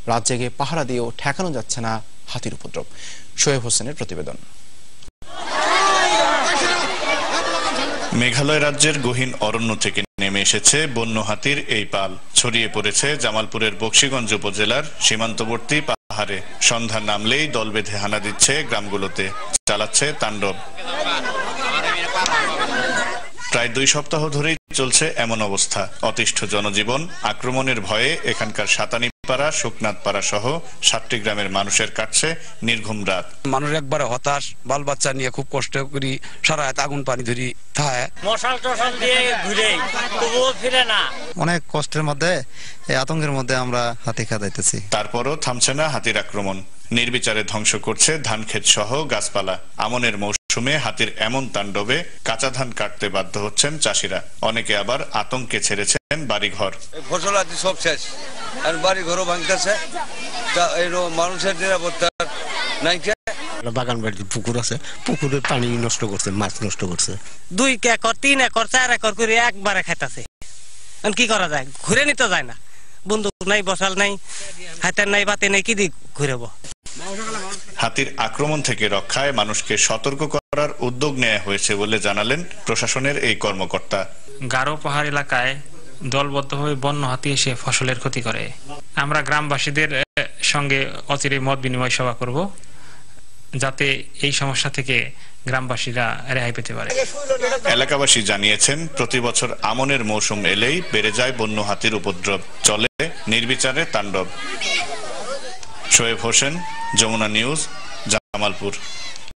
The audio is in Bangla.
রাত জেগে পাহারা দিয়েও ঠেকানো যাচ্ছে না হাতির উপদ্রব। শোয়েব হোসেনের প্রতিবেদন। মেঘালয় রাজ্যের গহীন অরণ্য থেকে নেমে এসেছে বন্য হাতির এই পাল। ছড়িয়ে পড়েছে জামালপুরের বকশীগঞ্জ উপজেলার সীমান্তবর্তী পাহাড়ে। সন্ধ্যা নামলেই দল বেঁধে হানা দিচ্ছে গ্রামগুলোতে, চালাচ্ছে তাণ্ডব। প্রায় 2 সপ্তাহ ধরেই চলছে এমন অবস্থা। অতিষ্ঠ জনজীবন, আক্রমণের ভয়ে এখানকার সাতানিপাড়া, শুকনাথপাড়া সহ 7টি গ্রামের মানুষের কাটছে নির্ঘুম রাত। মানুষ একবারে হতাশ, বাল বাচ্চা নিয়ে খুব কষ্ট করি, সারা রাত আগুন পানি ধরি থাকে, মশাল টশাল দিয়ে ঘুরে তবুও ফিরে না। অনেক কষ্টের মধ্যে, এই আতঙ্কের মধ্যে আমরা হাতি খাদাইতেছি। তারপরও থামছে না হাতির আক্রমণ। নির্বিচারে ধ্বংস করছে ধান ক্ষেত সহ গাছপালা। আমনের মৌসুমে হাতির এমন তাণ্ডবে কাঁচা ধান কাটতে বাধ্য হচ্ছেন চাষিরা। অনেকে আবার আতঙ্কে ছেড়েছেন বাড়িঘর। ফসল আদি সব শেষ, আর বাড়ি ঘরও ভাঙতেছে। মানুষের নিরাপত্তা নাই। বাগান বাড়িতে পুকুর আছে, পুকুরের পানি নষ্ট করছে, মাছ নষ্ট করছে। 2 একর 3 একর 4 একর করে একবারে খাইতেছে। কি করা যায়? ঘুরে নিতে যায় না, বন্দুক নাই, বসাল নাই, হাতের নাই, বাতে নাই, কি দিয়ে ঘুরেব? হাতির আক্রমণ থেকে রক্ষায় মানুষকে সতর্ক করার উদ্যোগ নেওয়া হয়েছে বলে জানালেন প্রশাসনের এই কর্মকর্তা। গারো পাহাড় এলাকায় দলবদ্ধভাবে বন্য হাতি এসে ফসলের ক্ষতি করে। আমরা গ্রামবাসীদের সঙ্গে অচিরে মত বিনিময় সভা করব, যাতে এই সমস্যা থেকে গ্রামবাসীরা রেহাই পেতে পারে। এলাকাবাসী জানিয়েছেন, প্রতি বছর আমনের মৌসুম এলেই বেড়ে যায় বন্য হাতির উপদ্রব, চলে নির্বিচারে তাণ্ডব। শোয়েব হোসেন, যমুনা নিউজ, জামালপুর।